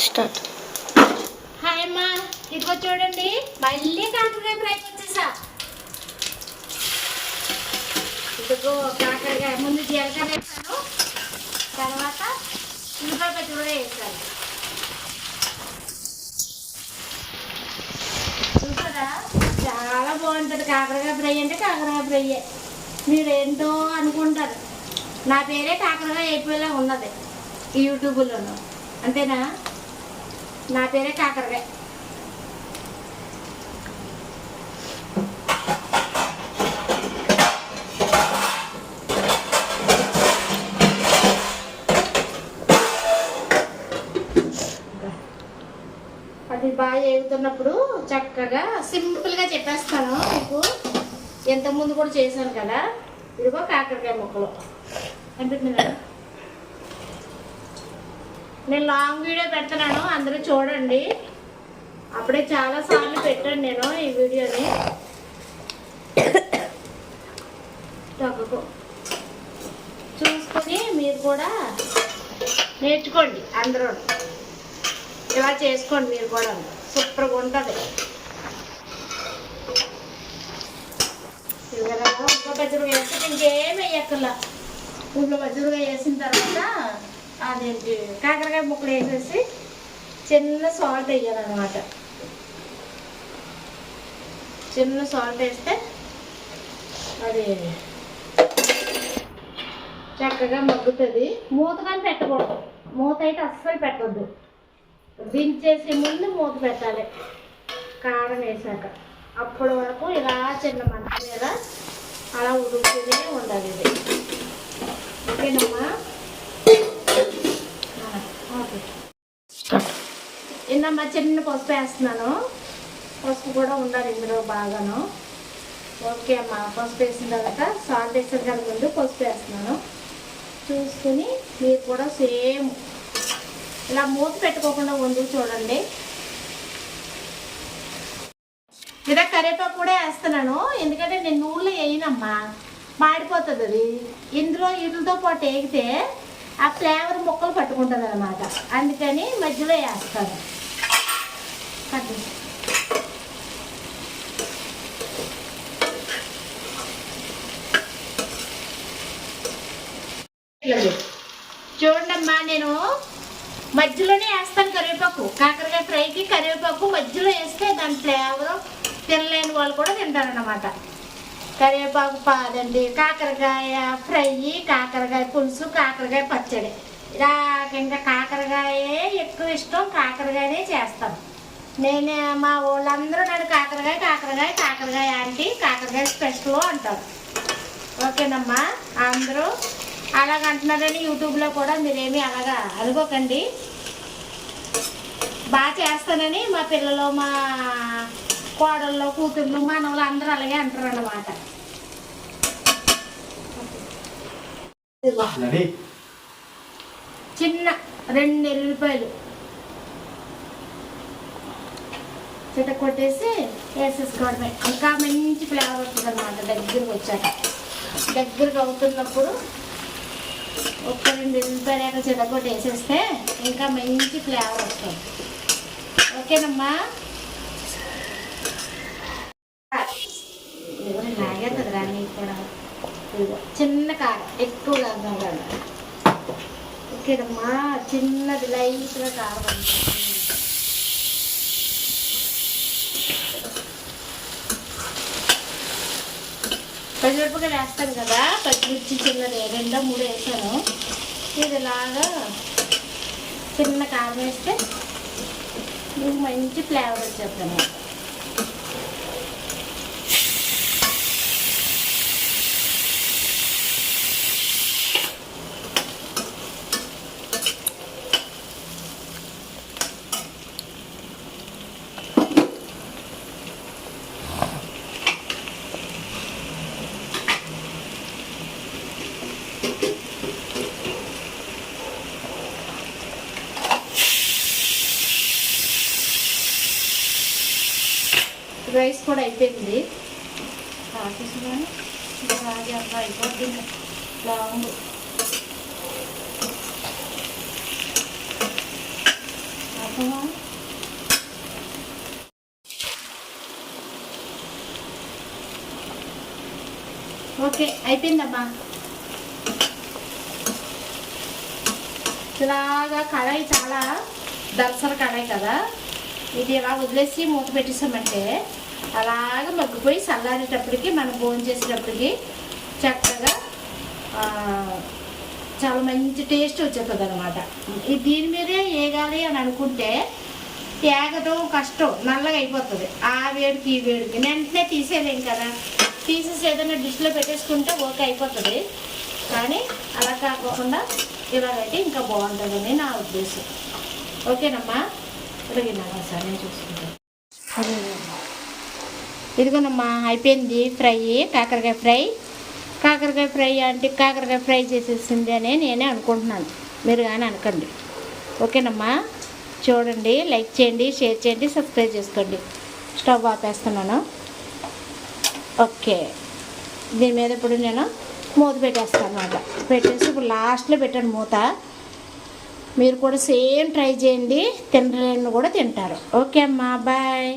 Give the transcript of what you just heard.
Start. Hi అమ్మా, ఇదిగో చూడండి మళ్ళీ కాకరకాయ ఫ్రై వచ్చేసా. ఇదిగో కాకరకాయ ముందు జీలకర్ర వేసాను, తర్వాత ఉల్లిపాయ పచ్చి కూడా వేసాను. చూసారా, చాలా బాగుంటుంది కాకరకాయ ఫ్రై అంటే కాకరకాయ ఫ్రైయే. మీరేంటో అనుకుంటారు, నా పేరే కాకరకాయ అయిపోయేలా ఉన్నది ఈ యూట్యూబ్లోనూ. అంతేనా? నా పేరే కాకరకాయ. అది బాగా ఎగుతున్నప్పుడు చక్కగా సింపుల్గా చెప్పేస్తాను మీకు. ఎంతకుముందు కూడా చేశాను కదా. ఇదిగో కాకరకాయ ముక్కలు అనిపిస్తున్నాను. నేను లాంగ్ వీడియో పెడుతున్నాను, అందరూ చూడండి. అప్పుడే చాలాసార్లు పెట్టాను నేను ఈ వీడియోని. తగ్గకు చూసుకొని మీరు కూడా నేర్చుకోండి, అందరూ ఇలా చేసుకోండి. మీరు కూడా సూపర్గా ఉంటుంది. ఉప్పు పచ్చిమిరపకాయ వేస్తే ఇంకేం వేయక్కర్లా. ఉప్పు పచ్చిమిరపకాయ వేసిన తర్వాత అదేంటి కాకరకాయ ముక్కలు వేసేసి చిన్న సాల్ట్ వేయాలన్నమాట. చిన్న సాల్ట్ వేస్తే అది చక్కగా మగ్గుతుంది. మూత కానీ పెట్టకూడదు, మూత అయితే అస్సలు పెట్టద్దు. దించేసే ముందు మూత పెట్టాలి కారం వేసాక. అప్పటి వరకు ఇలా చిన్న మంట మీద అలా ఉడుకుతూనే ఉండాలి. ఇది ఓకేనమ్మా? ఇందమ్మా చిన్న పసుపు వేస్తున్నాను. పసుపు కూడా ఉండాలి ఇందులో బాగాను. ఓకే అమ్మా, పసుపు వేసిన తర్వాత సాల్ట్ వేసిన దాని ముందు పసుపు వేస్తున్నాను. చూసుకుని మీరు కూడా సేమ్ ఇలా మూత పెట్టుకోకుండా వండు చూడండి. ఇలా కరివేపాకు కూడా వేస్తున్నాను, ఎందుకంటే నేను నూనెలో వేయనమ్మా, మాడిపోతుంది అది. ఇందులో వీటితో పాటు వేగితే ఆ ఫ్లేవర్ ముక్కలు పట్టుకుంటుంది అన్నమాట. అందుకని మధ్యలో వేస్తాను. చూడండమ్మా, నేను మధ్యలోనే వేస్తాను కరివేపాకు. కాకరకాయ ఫ్రైకి కరివేపాకు మధ్యలో వేస్తే దాని ఫ్లేవర్ తినలేని వాళ్ళు కూడా తింటారన్నమాట. కరివేపాకు పాదండి, కాకరకాయ ఫ్రై, కాకరకాయ పులుసు, కాకరకాయ పచ్చడి. ఇంకా కాకరకాయే ఎక్కువ ఇష్టం, కాకరకాయనే చేస్తాం. నేను మా వాళ్ళందరూ నన్ను కాకరకాయ కాకరకాయ కాకరకాయ ఆంటీ, కాకరకాయ స్పెషల్ అంటారు. ఓకేనమ్మా? అందరూ అలాగంటున్నారని యూట్యూబ్లో కూడా మీరేమీ అలాగా అనుకోకండి. బాగా చేస్తానని మా పిల్లలు, మా కోడళ్ళు, కూతుర్లు, మనవలు అందరూ అలాగే అంటారు అన్నమాట. చిన్న 2 ఎల్లుల్లిపాయలు చిట కొట్టేసి వేసేసుకోవడమే. ఇంకా మంచి ఫ్లేవర్ వస్తుంది అన్నమాట. దగ్గరికి వచ్చాక, దగ్గరికి అవుతున్నప్పుడు ఒక 2 ఎల్లుల్లిపాయలు చిట కొట్టి వేసేస్తే ఇంకా మంచి ఫ్లేవర్ వస్తుంది. ఓకేనమ్మా? లాగేస్తుంది రాని కూడా. చిన్న కారం, ఎక్కువ కాదు. ఓకేనమ్మా? చిన్నది లైట్గా కారం. పచ్చిమిరపకాయలు వేస్తాను కదా, పచ్చిమిర్చి చిన్నది 2, 3 వేసాను. ఇది ఇలాగా చిన్న కారం వేస్తే మీకు మంచి ఫ్లేవర్ వచ్చేస్తాను. రైస్ కూడా అయిపోయింది. కాసేసుకొని రాగి అంతా అయిపోతుంది. లాంగ్ చక్కగా. ఓకే, అయిపోయిందమ్మా. ఇలాగా కడాయి చాలా దలసర కడాయి కదా, ఇది ఇలా వదిలేసి మూత పెట్టేసామంటే అలాగ మగ్గిపోయి చల్లారేటప్పటికి మనం భోజనం చేసేటప్పటికి చక్కగా చాలా మంచి టేస్ట్ వచ్చేస్తుంది అనమాట. దీని మీదే వేగాలి అని అనుకుంటే ఏగటం కష్టం, నల్లగా అయిపోతుంది. ఆ వేడికి ఈ వేడికి వెంటనే తీసేయలేం కదా, తీసేసి ఏదైనా డిష్లో పెట్టేసుకుంటే ఓకే అయిపోతుంది. కానీ అలా కాకుండా ఇలాగైతే ఇంకా బాగుంటుందని నా ఉద్దేశం. ఓకేనమ్మా, ఇలాగేనమ్మా సార్, నేను చూసుకుంటాను. ఇదిగోనమ్మా అయిపోయింది ఫ్రై, కాకరకాయ ఫ్రై. కాకరకాయ ఫ్రై అంటే కాకరకాయ ఫ్రై చేసేసింది అని నేనే అనుకుంటున్నాను, మీరు కానీ అనకండి. ఓకేనమ్మా, చూడండి, లైక్ చేయండి, షేర్ చేయండి, సబ్స్క్రైబ్ చేసుకోండి. స్టవ్ ఆపేస్తున్నాను. ఓకే, దీని మీద ఇప్పుడు నేను మూత పెట్టేస్తాను అన్నమాట. పెట్టేసి ఇప్పుడు లాస్ట్లో పెట్టాను మూత. మీరు కూడా సేమ్ ట్రై చేయండి, తినలేని కూడా తింటారు. ఓకే అమ్మా, బాయ్.